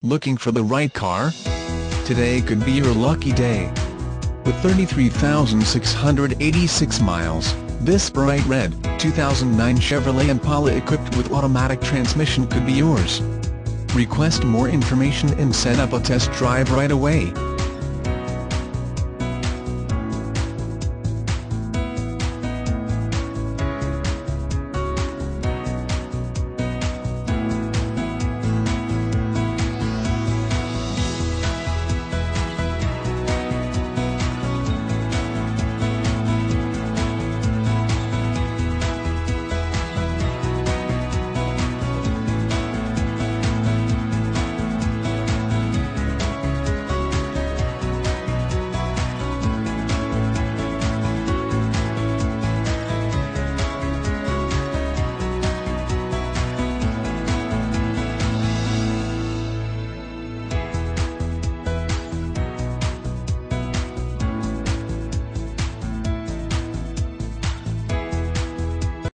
Looking for the right car? Today could be your lucky day. With 33,686 miles, this bright red, 2009 Chevrolet Impala equipped with automatic transmission could be yours. Request more information and set up a test drive right away.